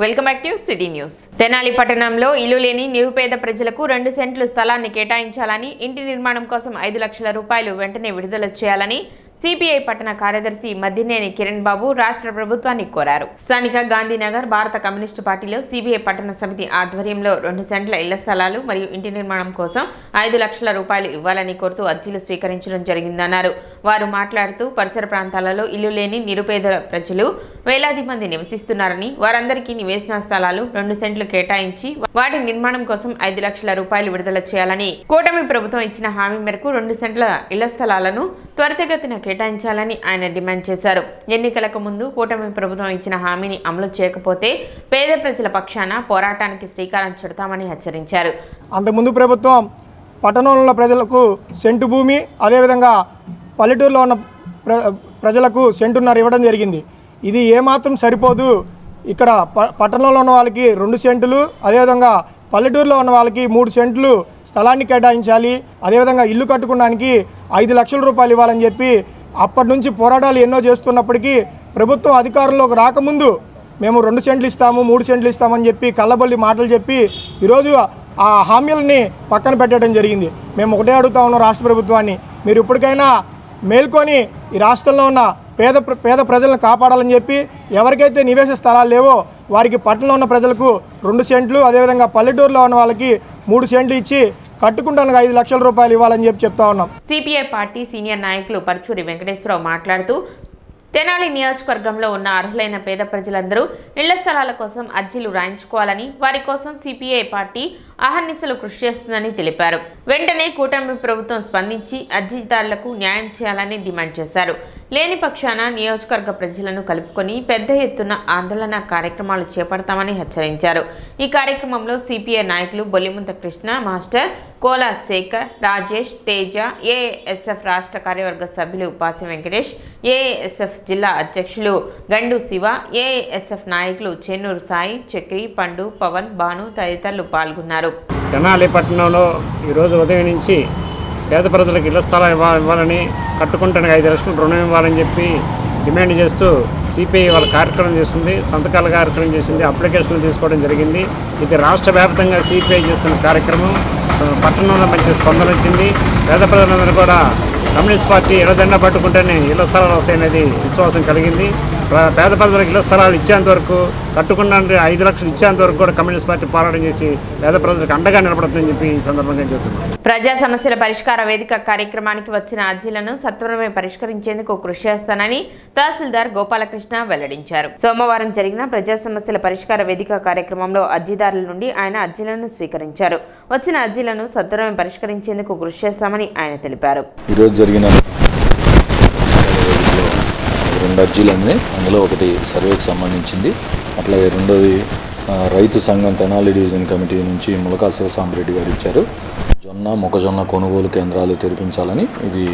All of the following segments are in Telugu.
Welcome back to city news. Tenali పట్టణంలో ఇల్లు లేని నిరుపేద ప్రజలకు 2 సెంట్లు స్థలాన్ని కేటాయించాలని, ఇంటి నిర్మాణం కోసం 5 లక్షల రూపాయలు వెంటనే విడుదల చేయాలని సిపిఐ పట్టణ కార్యదర్శి మద్దినేని కిరణ్ బాబు రాష్ట్ర ప్రభుత్వాన్ని కోరారు. స్థానిక గాంధీనగర్ భారత కమ్యూనిస్టు పార్టీలో సిపిఐ పట్టణ సమితి ఆధ్వర్యంలో 2 సెంట్ల ఇళ్ల స్థలాలు మరియు ఇంటి నిర్మాణం కోసం 5 లక్షల రూపాయలు ఇవ్వాలని కోరుతూ అర్జీలు స్వీకరించడం జరిగిందన్నారు. వారు మాట్లాడుతూ పరిసర ప్రాంతాలలో ఇల్లు లేని నిరుపేద ప్రజలు వేలాది మంది నివసిస్తున్నారని, వారందరికీ నివేశన స్థలాలు 2 సెంట్లు కేటాయించి వాటి నిర్మాణం కోసం 5 లక్షల రూపాయలు విడుదల చేయాలని, కూటమి ప్రభుత్వం ఇచ్చిన హామీ మేరకు 2 సెంట్ల ఇళ్ల స్థలాలను త్వరితగతిన కేటాయించాలని ఆయన డిమాండ్ చేశారు. ఎన్నికలకు ముందు కూటమి ప్రభుత్వం ఇచ్చిన హామీని అమలు చేయకపోతే పేద ప్రజల పక్షాన పోరాటానికి శ్రీకారం చుడతామని హెచ్చరించారు. అంతకుముందు ప్రభుత్వం పట్టణంలో ఉన్న ప్రజలకు సెంటు భూమి, అదేవిధంగా పల్లెటూరులో ఉన్న ప్రజలకు సెంటున్నర ఇవ్వడం జరిగింది. ఇది ఏమాత్రం సరిపోదు. ఇక్కడ పట్టణంలో ఉన్న వాళ్ళకి 2 సెంట్లు, అదేవిధంగా పల్లెటూరులో ఉన్న వాళ్ళకి 3 సెంట్లు స్థలాన్ని కేటాయించాలి. అదేవిధంగా ఇల్లు కట్టుకోవడానికి 5 లక్షల రూపాయలు ఇవ్వాలని చెప్పి అప్పటి నుంచి పోరాటాలు ఎన్నో చేస్తున్నప్పటికీ ప్రభుత్వం అధికారంలోకి రాకముందు మేము 2 సెంట్లు ఇస్తాము, 3 సెంట్లు ఇస్తామని చెప్పి కళ్ళబొల్లి మాటలు చెప్పి ఈరోజు ఆ హామీలని పక్కన పెట్టడం జరిగింది. మేము ఒకటే అడుగుతా ఉన్నాం రాష్ట్ర ప్రభుత్వాన్ని, మీరు ఇప్పటికైనా మేల్కొని ఈ రాష్ట్రంలో ఉన్న పేద ప్రజలను కాపాడాలని చెప్పి ఎవరికైతే నివేశ స్థలాలు లేవో వారికి పట్టణంలో ఉన్న ప్రజలకు 2 సెంట్లు, అదేవిధంగా పల్లెటూరులో ఉన్న వాళ్ళకి 3 సెంట్లు ఇచ్చి కట్టుకుంటానికి 5 లక్షల రూపాయలు ఇవ్వాలని చెప్పి చెప్తా ఉన్నాం. సిపిఐ పార్టీ సీనియర్ నాయకులు పరుచూరి వెంకటేశ్వరరావు మాట్లాడుతూ తెనాలి నియోజకవర్గంలో ఉన్న అర్హులైన పేద ప్రజలందరూ ఇళ్ల స్థలాల కోసం అర్జీలు రాయించుకోవాలని, వారి కోసం సిపిఐ పార్టీ అహర్నిశలు కృషి చేస్తుందని తెలిపారు. వెంటనే కూటమి ప్రభుత్వం స్పందించి అర్జీదారులకు న్యాయం చేయాలని డిమాండ్ చేశారు. లేని పక్షాన నియోజకవర్గ ప్రజలను కలుపుకొని పెద్ద ఎత్తున ఆందోళన కార్యక్రమాలు చేపడతామని హెచ్చరించారు. ఈ కార్యక్రమంలో సిపిఐ నాయకులు బొల్లిముంత కృష్ణ మాస్టర్, కోలా శేఖర్, రాజేష్, తేజ, ఏఎస్ఎఫ్ రాష్ట్ర కార్యవర్గ సభ్యులు ఉపాసి వెంకటేష్, ఏఎస్ఎఫ్ జిల్లా అధ్యక్షులు గండు శివ, ఏఎస్ఎఫ్ నాయకులు చెన్నూరు సాయి, చక్రి, పండు, పవన్, భాను తదితరులు పాల్గొన్నారు. తెనాలి పట్టణంలో ఈరోజు ఉదయం నుంచి పేద ప్రజలకు ఇళ్ల స్థలాలు ఇవ్వాలని, కట్టుకుంటానికి 5 లక్షలు రుణం ఇవ్వాలని చెప్పి డిమాండ్ చేస్తూ సిపిఐ వాళ్ళ కార్యక్రమం చేస్తుంది, సంతకాల కార్యక్రమం చేసింది, అప్లికేషన్లు తీసుకోవడం జరిగింది. ఇది రాష్ట్ర వ్యాప్తంగా సిపిఐ చేస్తున్న కార్యక్రమం. పట్టణంలో మంచి స్పందన వచ్చింది. పేద ప్రజలందరూ కూడా కమ్యూనిస్ట్ పార్టీ ఎడదండ పట్టుకుంటేనే ఇళ్ల స్థలాలు వస్తాయనేది విశ్వాసం కలిగింది. పేద ప్రజలకు ఇళ్ల స్థలాలు ఇచ్చేంత వరకు, కట్టుకున్నానికి 5 లక్షలు ఇచ్చేంత వరకు కూడా కమ్యూనిస్ట్ పార్టీ పోరాటం చేసి పేద ప్రజలకు అండగా నిలబడుతుందని చెప్పి ఈ సందర్భంగా చెబుతున్నాను. ప్రజా సమస్యల పరిష్కార వేదిక కార్యక్రమానికి వచ్చిన అర్జీలను సత్వరమే పరిష్కరించేందుకు కృషి చేస్తానని తహసీల్దార్ గోపాలకృష్ణ వెల్లడించారు. సోమవారం జరిగిన ప్రజా సమస్యల పరిష్కార వేదిక కార్యక్రమంలో అర్జీదారుల నుండి ఆయన అర్జీలను స్వీకరించారు. వచ్చిన అర్జీలను సత్వరమే పరిష్కరించేందుకు కృషి చేస్తామని ఆయన తెలిపారు. ఈరోజు జరిగిన 2 అర్జీలు అంది. అందులో ఒకటి సర్వేకి సంబంధించింది, అట్లాగే రెండోది రైతు సంఘం తెనాలి డివిజన్ కమిటీ నుంచి ములకా శివసాంబరెడ్డి గారు ఇచ్చారు. మొక్కజొన్న కొనుగోలు కేంద్రాలు తెరిపించాలని. ఇది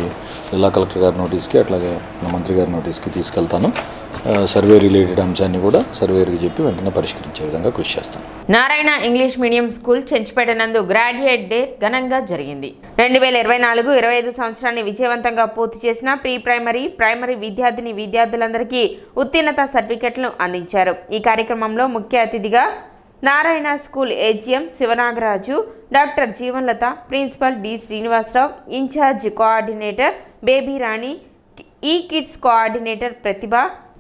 జిల్లా కలెక్టర్ గారి నోటీస్కి, అట్లాగే మంత్రి గారి నోటీస్కి తీసుకెళ్తాను. సర్వే రిలేటెడ్ అంశాన్ని కూడా సర్వేకి చెప్పి వెంటనే పరిష్కరించే విధంగా కృషి చేస్తాను. Narayana English medium school Chenchupeta నందు గ్రాడ్యుయేట్ డే ఘనంగా జరిగింది. 2024-25 సంవత్సరాన్ని విజయవంతంగా పూర్తి చేసిన ప్రైమరీ విద్యార్థులందరికీ ఉత్తీర్ణత సర్టిఫికెట్లను అందించారు. ఈ కార్యక్రమంలో ముఖ్య అతిథిగా Narayana school AGM Sivanagaraju, doctor Jeevanlatha, principal D Srinivasarao, in charge coordinator Baby Rani, e kids coordinator Pratibha,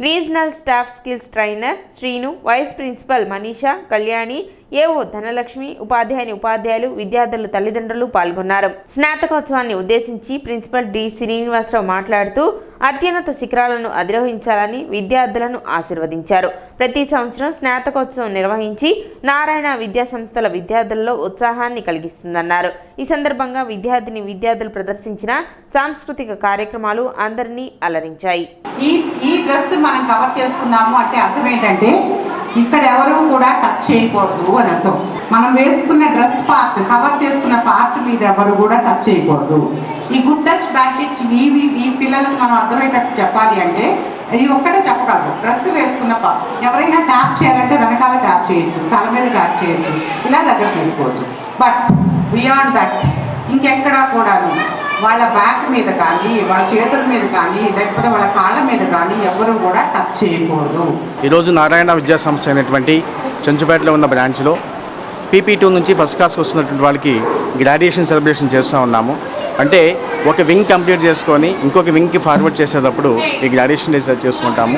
regional staff skills trainer Srinu, vice principal Manisha, Kalyani, AO Dhanalakshmi, ఉపాధ్యాయులు, విద్యార్థుల తల్లిదండ్రులు పాల్గొన్నారు. స్నాతకోత్సవాన్ని ఉద్దేశించి ప్రిన్సిపల్ డి శ్రీనివాసరావు మాట్లాడుతూ అత్యున్నత శిఖరాలను అధిరోహించాలని విద్యార్థులను ఆశీర్వదించారు. ప్రతి సంవత్సరం స్నాతకోత్సవం నిర్వహించి నారాయణ విద్యా సంస్థల విద్యార్థులలో ఉత్సాహాన్ని కలిగిస్తుందన్నారు. ఈ సందర్భంగా విద్యార్థులు ప్రదర్శించిన సాంస్కృతిక కార్యక్రమాలు అందరినీ అలరించాయి. ఈ డ్రెస్ మనం కవర్ చేసుకున్నాము అంటే అర్థం ఏంటంటే ఇక్కడ ఎవరు కూడా టచ్ చేయకూడదు అని అర్థం. మనం వేసుకున్న డ్రెస్ పార్ట్, కవర్ చేసుకున్న పార్ట్ మీద ఎవరు కూడా టచ్ చేయకూడదు. ఈ గుడ్ టచ్ బ్యాడ్ టచ్ ఈ పిల్లలకు మనం అర్థమయ్యేటట్టు చెప్పాలి అంటే ఇది ఒక్కటే చెప్పగలరు. డ్రెస్ వేసుకున్న పార్ట్ ఎవరైనా ట్యాప్ చేయాలంటే వెనకాల ట్యాప్ చేయొచ్చు, తల మీద ట్యాప్ చేయొచ్చు, ఇలా దగ్గర తీసుకోవచ్చు. బట్ బియాండ్ దట్ ఇంకెక్కడా కూడా వాళ్ళ బ్యాక్ మీద కానీ వాళ్ళ చేతుల మీద కానీ లేకపోతే వాళ్ళ కాళ్ళ మీద కానీ ఎవరు కూడా టచ్ చేయకూడదు. ఈరోజు నారాయణ విద్యా సంస్థ అయినటువంటి చెంచుపేటలో ఉన్న బ్రాంచ్లో PP2 నుంచి ఫస్ట్ క్లాస్కి వస్తున్నటువంటి వాళ్ళకి గ్రాడ్యుయేషన్ సెలబ్రేషన్ చేస్తూ ఉన్నాము. అంటే ఒక వింగ్ కంప్లీట్ చేసుకొని ఇంకొక వింగ్కి ఫార్వర్డ్ చేసేటప్పుడు ఈ గ్రాడ్యుయేషన్ డే చేసుకుంటాము.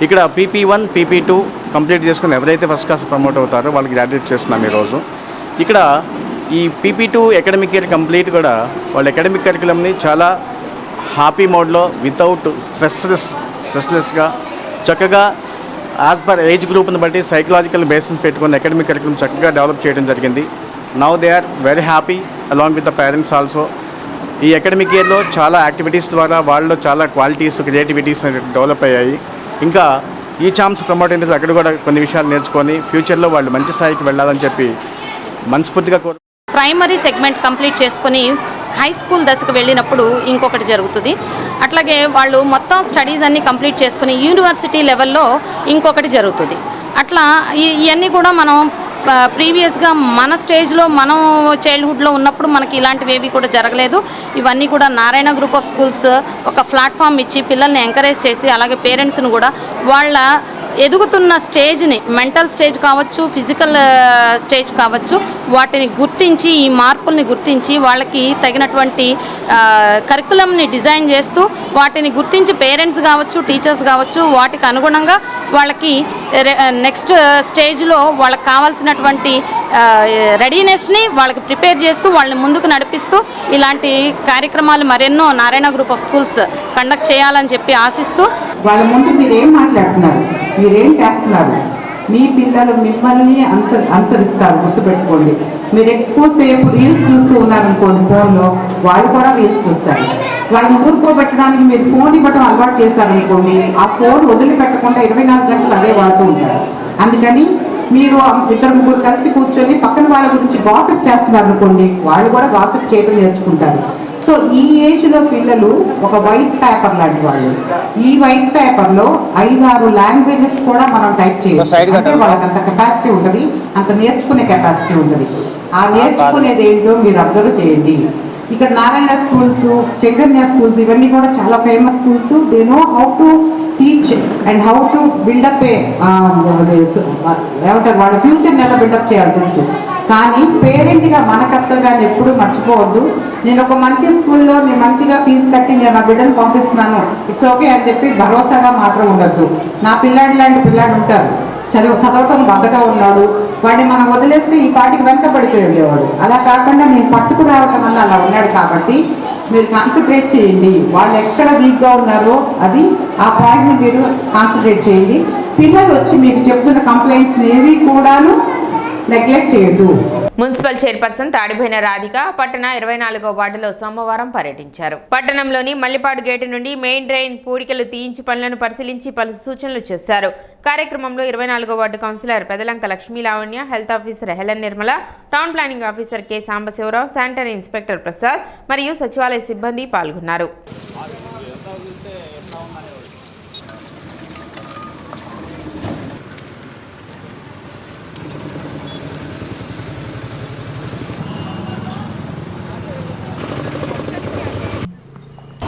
ఇక్కడ PP1, PP2 కంప్లీట్ చేసుకుని ఎవరైతే ఫస్ట్ క్లాస్ ప్రమోట్ అవుతారో వాళ్ళకి గ్రాడ్యుయేట్ చేస్తున్నాం ఈరోజు. ఇక్కడ ఈ PP2 అకాడమిక్ ఇయర్ కంప్లీట్ కూడా వాళ్ళ అకాడమిక్ కరికులంని చాలా హ్యాపీ మోడ్లో వితౌట్ స్ట్రెస్లెస్గా చక్కగా యాజ్ పర్ ఏజ్ గ్రూప్ని బట్టి సైకలాజికల్ బేసిస్ పెట్టుకుని అకాడమిక్ కరికులం చక్కగా డెవలప్ చేయడం జరిగింది. Now they are very happy along with the parents also. ఈ అకాడమిక్ ఇయర్లో చాలా యాక్టివిటీస్ ద్వారా వాళ్ళలో చాలా క్వాలిటీస్, క్రియేటివిటీస్ డెవలప్ అయ్యాయి. ఇంకా ఈ ఛాన్స్ ప్రమోట్ అయిన అక్కడ కూడా కొన్ని విషయాలు నేర్చుకొని ఫ్యూచర్లో వాళ్ళు మంచి స్థాయికి వెళ్ళాలని చెప్పి మనస్ఫూర్తిగా ప్రైమరీ సెగ్మెంట్ కంప్లీట్ చేసుకొని హై స్కూల్ దశకు వెళ్ళినప్పుడు ఇంకొకటి జరుగుతుంది. అట్లాగే వాళ్ళు మొత్తం స్టడీస్ అన్నీ కంప్లీట్ చేసుకుని యూనివర్సిటీ లెవెల్లో ఇంకొకటి జరుగుతుంది. అట్లా ఇవన్నీ కూడా మనం ప్రీవియస్గా మన స్టేజ్లో మనం చైల్డ్హుడ్లో ఉన్నప్పుడు మనకి ఇలాంటివి ఏవి కూడా జరగలేదు. ఇవన్నీ కూడా నారాయణ గ్రూప్ ఆఫ్ స్కూల్స్ ఒక ప్లాట్ఫామ్ ఇచ్చి పిల్లల్ని ఎంకరేజ్ చేసి అలాగే పేరెంట్స్ని కూడా వాళ్ళ ఎదుగుతున్న స్టేజ్ని, మెంటల్ స్టేజ్ కావచ్చు, ఫిజికల్ స్టేజ్ కావచ్చు, వాటిని గుర్తించి ఈ మార్పుల్ని గుర్తించి వాళ్ళకి తగినటువంటి కరికులంని డిజైన్ చేస్తూ వాటిని గుర్తించి పేరెంట్స్ కావచ్చు, టీచర్స్ కావచ్చు వాటికి అనుగుణంగా వాళ్ళకి నెక్స్ట్ స్టేజ్లో వాళ్ళకి కావాల్సినటువంటి రెడీనెస్ని వాళ్ళకి ప్రిపేర్ చేస్తూ వాళ్ళని ముందుకు నడిపిస్తూ ఇలాంటి కార్యక్రమాలు మరెన్నో Narayana group of schools conduct చేయాలని చెప్పి ఆశిస్తూ వాళ్ళ ముందు మీరేం మాట్లాడుతున్నారు, మీరేం చేస్తున్నారు, మీ పిల్లలు మిమ్మల్ని అనుసరిస్తారు. గుర్తుపెట్టుకోండి. మీరు ఎక్కువసేపు రీల్స్ చూస్తూ ఉన్నారనుకోండి ఫోన్లో, వాళ్ళు కూడా రీల్స్ చూస్తారు. వాళ్ళని ఊరుకోబెట్టడానికి మీరు ఫోన్ ఇవ్వడం అలవాటు చేశారనుకోండి, ఆ ఫోన్ వదిలిపెట్టకుండా 24 గంటలు అదే వాడుతూ ఉంటారు. అందుకని మీరు 2-3 కలిసి కూర్చొని పక్కన వాళ్ళ గురించి గాసిప్ చేస్తున్నారు అనుకోండి, వాళ్ళు కూడా గాసిప్ చేయడం నేర్చుకుంటారు. సో ఈ ఏజ్లో పిల్లలు ఒక వైట్ పేపర్ లాంటి వాళ్ళు. ఈ వైట్ పేపర్లో 5-6 లాంగ్వేజెస్ కూడా మనం టైప్ చేయొచ్చు. అంటే వాళ్ళకి అంత కెపాసిటీ ఉంటుంది, అంత నేర్చుకునే కెపాసిటీ ఉంటుంది. ఆ నేర్చుకునేది ఏంటో మీరు అబ్జర్వ్ చేయండి. ఇక్కడ నారాయణ స్కూల్స్, చైతన్య స్కూల్స్ ఇవన్నీ కూడా చాలా famous schools. They know how to teach and how to buildup ఏమంటారు వాళ్ళ ఫ్యూచర్ని ఎలా బిల్డప్ చేయాలో తెలుసు. కానీ పేరెంట్గా మన కర్తవ్యాన్ని ఎప్పుడూ మర్చిపోవద్దు. నేను ఒక మంచి స్కూల్లో నేను మంచిగా ఫీజు కట్టి నేను నా బిడ్డను పంపిస్తున్నాను, ఇట్స్ ఓకే అని చెప్పి భరోసాగా మాత్రం ఉండద్దు. నా పిల్లాడి లాంటి పిల్లాడు ఉంటారు, చదవటం బద్దగా ఉన్నాడు, వాడిని మనం వదిలేస్తే ఈ పాటికి వెంటబడిపోయి ఉండేవాడు. అలా కాకుండా నేను పట్టుకు రావటం వల్ల అలా ఉన్నాడు. కాబట్టి మీరు కాన్సన్ట్రేట్ చేయండి. వాళ్ళు ఎక్కడ వీక్గా ఉన్నారో అది ఆ పాయింట్ని మీరు కాన్సన్ట్రేట్ చేయండి. పిల్లలు వచ్చి మీకు చెప్తున్న కంప్లైంట్స్ ఏవి కూడాను నెగ్లెక్ట్ చేయొద్దు. మున్సిపల్ చైర్పర్సన్ తాడిపోయిన రాధిక పట్టణ 24వ వార్డులో సోమవారం పర్యటించారు. పట్టణంలోని మల్లిపాడు గేటు నుండి మెయిన్ డ్రైన్ పూడికలు తీయించి పనులను పరిశీలించి పలు సూచనలు చేశారు. కార్యక్రమంలో 24వ ward councillor Pedalanka Lakshmi Lavanya, health officer Helen Nirmala, town planning officer K Sambasivarao, sanitary inspector Prasad మరియు సచివాలయ సిబ్బంది పాల్గొన్నారు.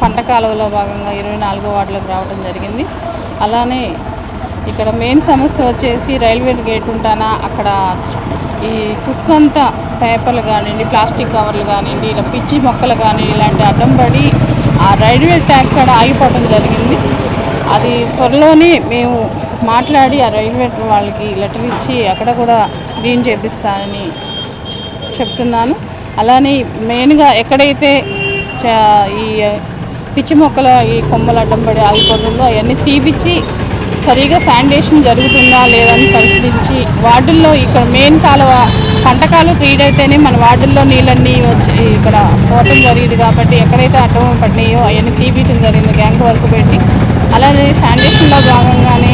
పంట కాలువలో భాగంగా 24వ వార్డులోకి రావడం జరిగింది. అలానే ఇక్కడ మెయిన్ సమస్య వచ్చేసి రైల్వే గేట్ ఉంటానా అక్కడ ఈ కుక్కంతా పేపర్లు కానివ్వండి, ప్లాస్టిక్ కవర్లు కానివ్వండి, ఇలా పిచ్చి మొక్కలు కానీ ఇలాంటి అడ్డం పడి ఆ రైల్వే ట్రాక్ కూడా ఆగిపోవడం జరిగింది. అది త్వరలోనే మేము మాట్లాడి ఆ రైల్వే వాళ్ళకి లెటర్ ఇచ్చి అక్కడ కూడా క్లీన్ చేపిస్తానని చెప్తున్నాను. అలానే మెయిన్గా ఎక్కడైతే ఈ పిచ్చి మొక్కల ఈ కొమ్మలు అడ్డం పడి ఆగిపోతుందో అవన్నీ తీపిచ్చి సరిగా శానిటేషన్ జరుగుతుందా లేదని పరిశీలించి వార్డుల్లో ఇక్కడ మెయిన్ కాలువ పంట కాలువ క్లీన్ అయితేనే మన వార్డుల్లో నీళ్ళన్నీ వచ్చి ఇక్కడ పోవటం జరిగింది. కాబట్టి ఎక్కడైతే అడ్డం పడినాయో అవన్నీ తీపియటం జరిగింది గ్యాంగ్ వర్క్ పెట్టి. అలానే శానిటేషన్లో భాగంగానే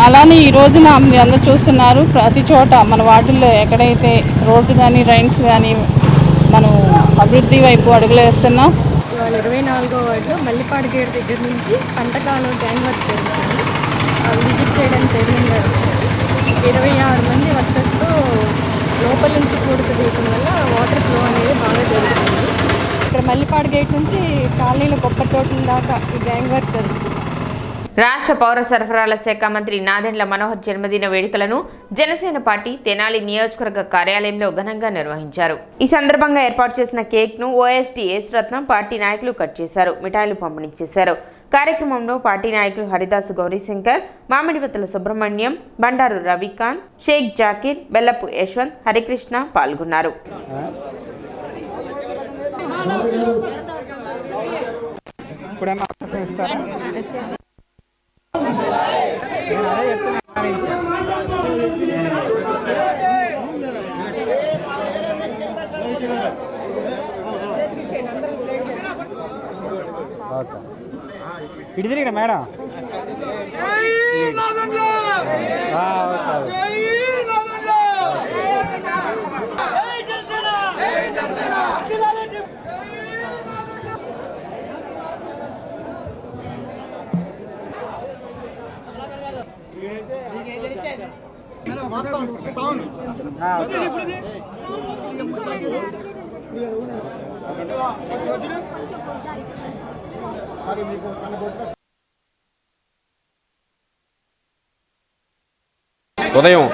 అలానే ఈ రోజున మీరు అందరూ చూస్తున్నారు ప్రతి చోట మన వార్డుల్లో ఎక్కడైతే రోడ్డు కానీ డ్రైన్స్ కానీ మనం అభివృద్ధి వైపు అడుగులు వేస్తున్నాం. ఇవాళ 24వ వార్డులో మల్లిపాడు గేట్ దగ్గర నుంచి పంటకాలం గ్యాంగ్ వర్క్ జరుగుతుంది. విజిట్ చేయడానికి చైర్మన్ గారు వచ్చారు. 26 మంది వర్కర్స్తో లోపల నుంచి పూడిక తీయటం వల్ల వాటర్ ఫ్లో అనేది బాగా జరుగుతుంది. ఇక్కడ మల్లిపాడు గేట్ నుంచి కాలనీలో కొబ్బరి తోటల దాకా ఈ గ్యాంగ్ వర్క్ జరుగుతుంది. రాష్ట్ర పౌర సరఫరాల శాఖ మంత్రి నాదెండ్ల మనోహర్ జన్మదిన వేడుకలను జనసేన పార్టీ తెనాలి నియోజకవర్గ కార్యాలయంలో ఘనంగా నిర్వహించారు. ఈ సందర్భంగా ఏర్పాటు చేసిన కేక్ను ఓఎస్టీ యేసురత్నం పార్టీ నాయకులు కట్ చేశారు. మిఠాయిలు పంపిణీ చేశారు. కార్యక్రమంలో పార్టీ నాయకులు హరిదాసు గౌరీశంకర్, మామిడివతల సుబ్రహ్మణ్యం, బండారు రవికాంత్, షేక్ జాకీర్, బెల్లపు యశ్వంత్, హరికృష్ణ పాల్గొన్నారు. ఇటు తిరిగిన మేడం ఉదయం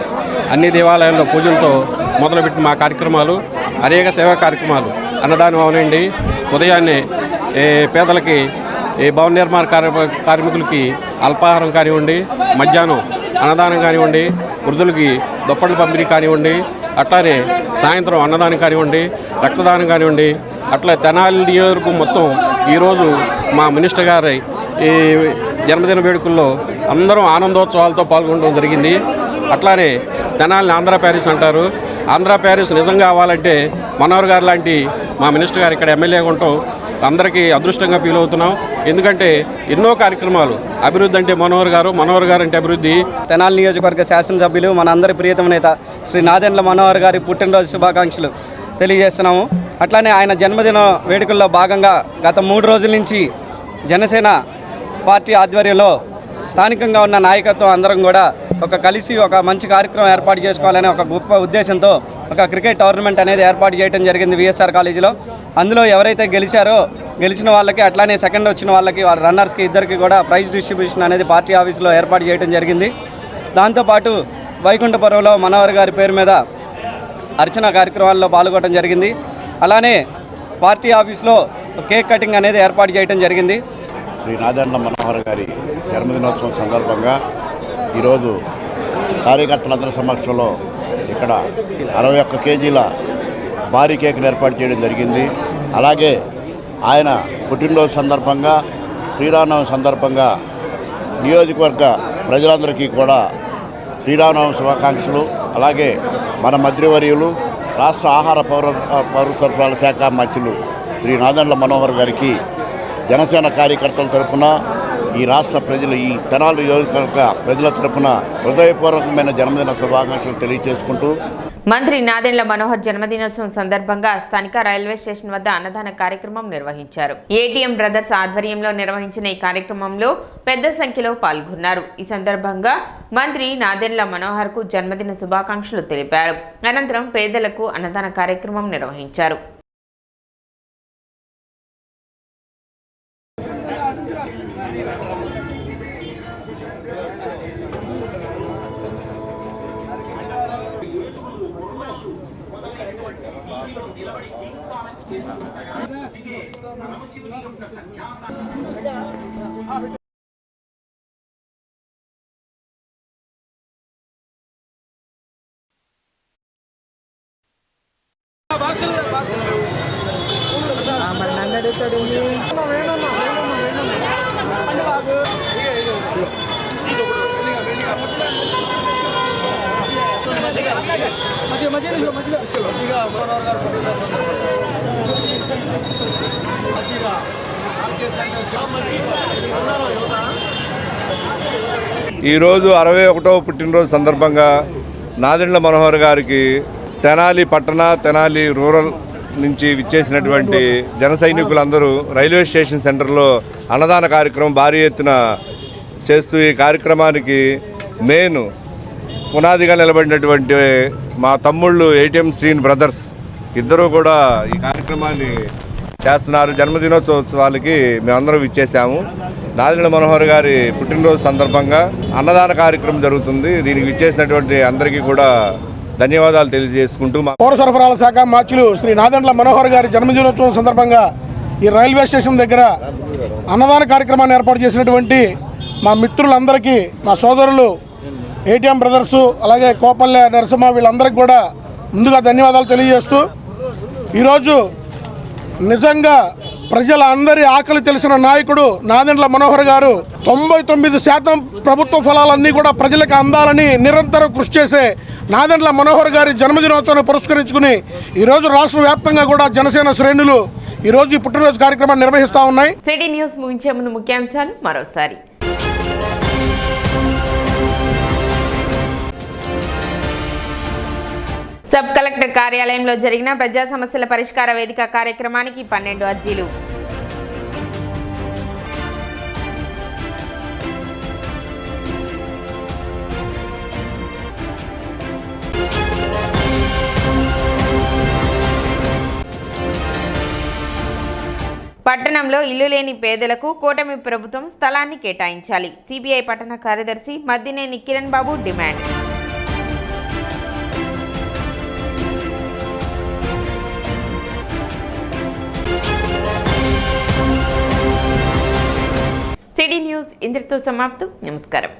అన్ని దేవాలయాల్లో పూజలతో మొదలుపెట్టిన మా కార్యక్రమాలు అనేక సేవా కార్యక్రమాలు అన్నదానం అవనండి. ఉదయాన్నే పేదలకి భవన నిర్మాణ కార్మికులకి అల్పాహారం కానివ్వండి, మధ్యాహ్నం అన్నదానం కానివ్వండి, వృద్ధులకి దుప్పట్ల పంపిణీ కానివ్వండి, అట్లానే సాయంత్రం అన్నదానం కానివ్వండి, రక్తదానం కానివ్వండి, అట్లా తెనాలి నియోజకవర్గం మొత్తం ఈరోజు మా మినిస్టర్ గారి ఈ జన్మదిన వేడుకల్లో అందరం ఆనందోత్సవాలతో పాల్గొనడం జరిగింది. అట్లానే తెనాలిని ఆంధ్ర ప్యారిస్ అంటారు. ఆంధ్ర ప్యారిస్ నిజంగా అవ్వాలంటే మనోహర్ గారు లాంటి మా మినిస్టర్ గారు ఇక్కడ ఎమ్మెల్యేగా ఉండటం అందరికీ అదృష్టంగా ఫీల్ అవుతున్నాం. ఎందుకంటే ఎన్నో కార్యక్రమాలు అభివృద్ధి అంటే మనోహర్ గారు అంటే అభివృద్ధి. తెనాలి నియోజకవర్గ శాసనసభ్యులు మన అందరి ప్రియతమ నేత శ్రీ నాదెండ్ల మనోహర్ గారి పుట్టినరోజు శుభాకాంక్షలు తెలియజేస్తున్నాము. అట్లానే ఆయన జన్మదిన వేడుకల్లో భాగంగా గత 3 రోజుల నుంచి జనసేన పార్టీ ఆధ్వర్యంలో స్థానికంగా ఉన్న నాయకత్వం అందరం కూడా కలిసి ఒక మంచి కార్యక్రమం ఏర్పాటు చేసుకోవాలనే ఒక గొప్ప ఉద్దేశంతో ఒక క్రికెట్ టోర్నమెంట్ అనేది ఏర్పాటు చేయడం జరిగింది విఎస్ఆర్ కాలేజీలో. అందులో ఎవరైతే గెలిచిన వాళ్ళకి అట్లానే సెకండ్ వచ్చిన వాళ్ళకి వాళ్ళ రన్నర్స్కి ఇద్దరికి కూడా ప్రైజ్ డిస్ట్రిబ్యూషన్ అనేది పార్టీ ఆఫీసులో ఏర్పాటు చేయడం జరిగింది. దాంతోపాటు వైకుంఠపురంలో మనోహర్ గారి పేరు మీద అర్చన కార్యక్రమాల్లో పాల్గొనడం జరిగింది. అలానే పార్టీ ఆఫీస్లో కేక్ కటింగ్ అనేది ఏర్పాటు చేయడం జరిగింది. శ్రీ నాదెండ్ల మనోహర్ గారి జన్మదినోత్సవం సందర్భంగా ఈరోజు కార్యకర్తలందరి సమక్షంలో ఇక్కడ 61 కేజీల భారీ కేకును ఏర్పాటు చేయడం జరిగింది. అలాగే ఆయన పుట్టినరోజు సందర్భంగా శ్రీరామనవమి సందర్భంగా నియోజకవర్గ ప్రజలందరికీ కూడా శ్రీరామనవమి శుభాకాంక్షలు. అలాగే మన మంత్రివర్యులు రాష్ట్ర ఆహార పౌర సరఫరాల శాఖ మంత్రులు శ్రీ నాదెండ్ల మనోహర్ గారికి జనసేన కార్యకర్తల తరఫున ఈ రాష్ట్ర ప్రజలు ఈ తెనాలి నియోజకవర్గ ప్రజల తరఫున హృదయపూర్వకమైన జన్మదిన శుభాకాంక్షలు తెలియజేసుకుంటూ మంత్రి నాదెండ్ల మనోహర్ జన్మదినోత్సవం సందర్భంగా స్థానిక రైల్వే స్టేషన్ వద్ద అన్నదాన కార్యక్రమం నిర్వహించారు. ఏటీఎం బ్రదర్స్ ఆధ్వర్యంలో నిర్వహించిన ఈ కార్యక్రమంలో పెద్ద సంఖ్యలో పాల్గొన్నారు. ఈ సందర్భంగా మంత్రి నాదెండ్ల మనోహర్ కు జన్మదిన శుభాకాంక్షలు తెలిపారు. అనంతరం పేదలకు అన్నదాన కార్యక్రమం నిర్వహించారు. ఈరోజు 61వ పుట్టినరోజు సందర్భంగా నాదెండ్ల మనోహర్ గారికి తెనాలి పట్టణ తెనాలి రూరల్ నుంచి విచ్చేసినటువంటి జన సైనికులందరూ రైల్వే స్టేషన్ సెంటర్లో అన్నదాన కార్యక్రమం భారీ ఎత్తున చేస్తూ ఈ కార్యక్రమానికి మెయిన్ పునాదిగా నిలబడినటువంటి మా తమ్ముళ్ళు ఏటీఎం శ్రీన్ బ్రదర్స్ ఇద్దరూ కూడా ఈ కార్యక్రమాన్ని చేస్తున్నారు. జన్మదినోత్సవాలకి మేమందరం ఇచ్చేసాము. నాదెండ్ల మనోహర్ గారి పుట్టినరోజు సందర్భంగా అన్నదాన కార్యక్రమం జరుగుతుంది. దీనికి విచ్చేసినటువంటి అందరికీ కూడా ధన్యవాదాలు తెలియజేసుకుంటూ పౌర సరఫరాల శాఖ మార్చులు శ్రీ నాదెండ్ల మనోహర్ గారి జన్మదినోత్సవం సందర్భంగా ఈ రైల్వే స్టేషన్ దగ్గర అన్నదాన కార్యక్రమాన్ని ఏర్పాటు చేసినటువంటి మా మిత్రులందరికీ, మా సోదరులు ఏటీఎం బ్రదర్సు, అలాగే కోపల్లె నరసింహ, వీళ్ళందరికీ కూడా ముందుగా ధన్యవాదాలు తెలియజేస్తూ, ఈరోజు నిజంగా ప్రజల అందరి ఆకలి తెలిసిన నాయకుడు నాదెండ్ల మనోహర్ గారు 99% ప్రభుత్వ ఫలాలన్నీ కూడా ప్రజలకు అందాలని నిరంతరం కృషి చేసే నాదెండ్ల మనోహర్ గారి జన్మదినోత్సవాన్ని పురస్కరించుకుని ఈరోజు రాష్ట్ర వ్యాప్తంగా కూడా జనసేన శ్రేణులు ఈరోజు ఈ పుట్టినరోజు కార్యక్రమాన్ని నిర్వహిస్తూ ఉన్నాయి. సిటీ న్యూస్ ముగించే ముందు ముఖ్యాంశాలు మరోసారి. సబ్ కలెక్టర్ కార్యాలయంలో జరిగిన ప్రజా సమస్యల పరిష్కార వేదిక కార్యక్రమానికి 12 అర్జీలు. పట్టణంలో ఇల్లు లేని పేదలకు కూటమి ప్రభుత్వం స్థలాన్ని కేటాయించాలి. సిపిఐ పట్టణ కార్యదర్శి మద్దినేని కిరణ్ బాబు డిమాండ్. సిటీ న్యూస్ ఇంతటితో సమాప్తం. నమస్కారం.